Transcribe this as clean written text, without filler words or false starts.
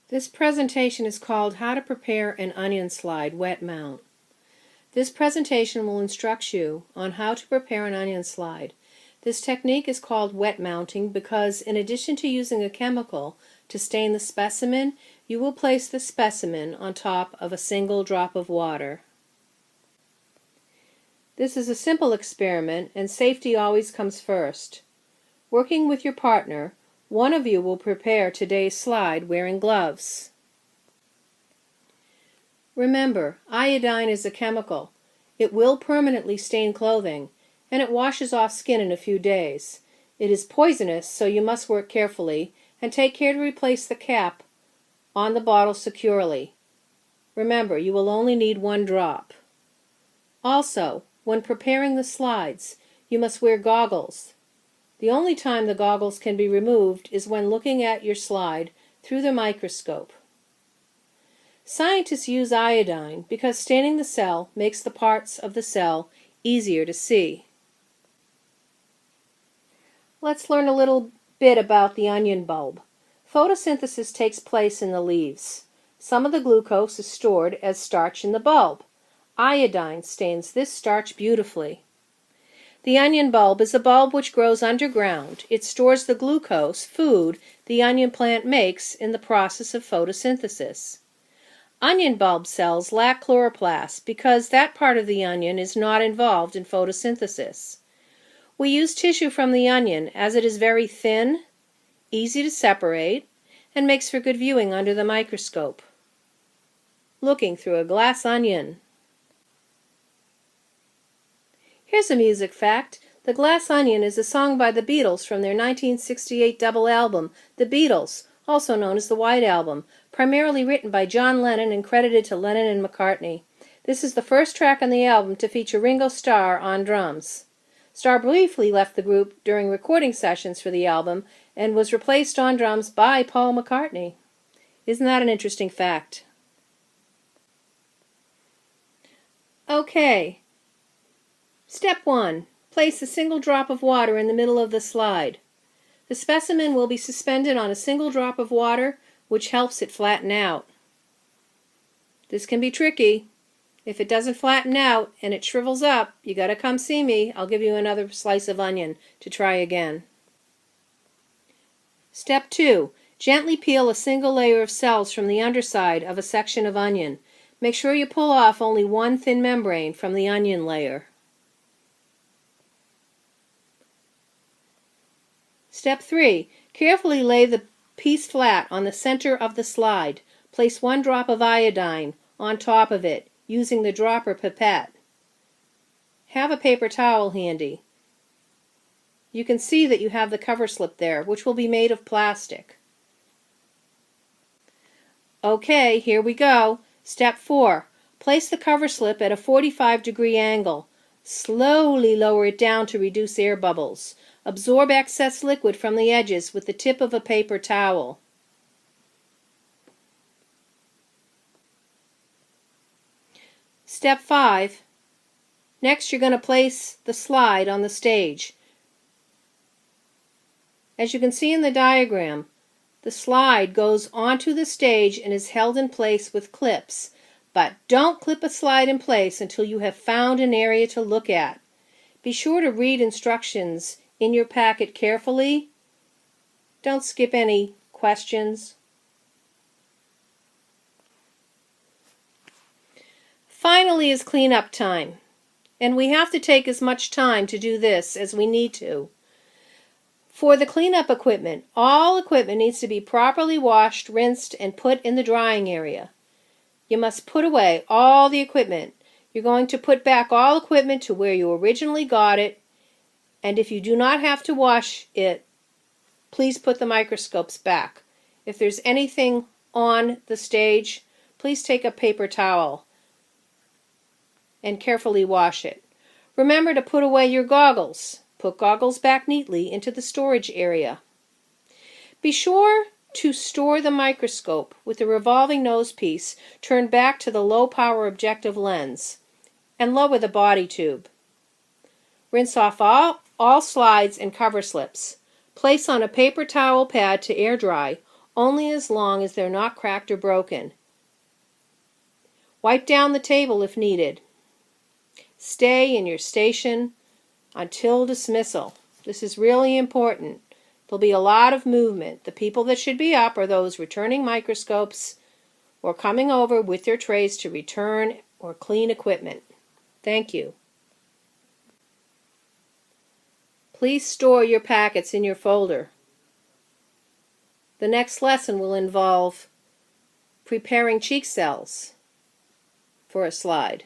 This presentation is called How to Prepare an Onion Slide Wet Mount. This presentation will instruct you on how to prepare an onion slide. This technique is called wet mounting because in addition to using a chemical to stain the specimen, you will place the specimen on top of a single drop of water. This is a simple experiment and safety always comes first. Working with your partner, one of you will prepare today's slide wearing gloves. Remember, iodine is a chemical. It will permanently stain clothing, and it washes off skin in a few days. It is poisonous, so you must work carefully and take care to replace the cap on the bottle securely. Remember, you will only need 1 drop. Also, when preparing the slides, you must wear goggles. The only time the goggles can be removed is when looking at your slide through the microscope. Scientists use iodine because staining the cell makes the parts of the cell easier to see. Let's learn a little bit about the onion bulb. Photosynthesis takes place in the leaves. Some of the glucose is stored as starch in the bulb. Iodine stains this starch beautifully. The onion bulb is a bulb which grows underground. It stores the glucose, food, the onion plant makes in the process of photosynthesis. Onion bulb cells lack chloroplasts because that part of the onion is not involved in photosynthesis. We use tissue from the onion as it is very thin, easy to separate, and makes for good viewing under the microscope. Looking through a glass onion. Here's a music fact. The Glass Onion is a song by the Beatles from their 1968 double album, The Beatles, also known as the White Album, primarily written by John Lennon and credited to Lennon and McCartney. This is the first track on the album to feature Ringo Starr on drums. Starr briefly left the group during recording sessions for the album and was replaced on drums by Paul McCartney. Isn't that an interesting fact? Okay. Step 1. Place a single drop of water in the middle of the slide. The specimen will be suspended on a single drop of water, which helps it flatten out. This can be tricky. If it doesn't flatten out and it shrivels up, you gotta come see me. I'll give you another slice of onion to try again. Step 2. Gently peel a single layer of cells from the underside of a section of onion. Make sure you pull off only one thin membrane from the onion layer. Step 3. Carefully lay the piece flat on the center of the slide. Place 1 drop of iodine on top of it, using the dropper pipette. Have a paper towel handy. You can see that you have the cover slip there, which will be made of plastic. Okay, here we go. Step 4. Place the cover slip at a 45-degree angle. Slowly lower it down to reduce air bubbles. Absorb excess liquid from the edges with the tip of a paper towel. Step 5. Next, you're going to place the slide on the stage. As you can see in the diagram, the slide goes onto the stage and is held in place with clips. But don't clip a slide in place until you have found an area to look at. Be sure to read instructions in your packet carefully. Don't skip any questions. Finally is cleanup time, and we have to take as much time to do this as we need to. For the cleanup equipment, all equipment needs to be properly washed, rinsed, and put in the drying area. You must put away all the equipment. You're going to put back all equipment to where you originally got it. And if you do not have to wash it, please put the microscopes back. If there's anything on the stage, please take a paper towel and carefully wash it. Remember to put away your goggles. Put goggles back neatly into the storage area. Be sure to store the microscope with the revolving nose piece turned back to the low power objective lens and lower the body tube. Rinse off all slides and cover slips. Place on a paper towel pad to air dry only as long as they're not cracked or broken. Wipe down the table if needed. Stay in your station until dismissal. This is really important. There'll be a lot of movement. The people that should be up are those returning microscopes or coming over with their trays to return or clean equipment. Thank you. Please store your packets in your folder. The next lesson will involve preparing cheek cells for a slide.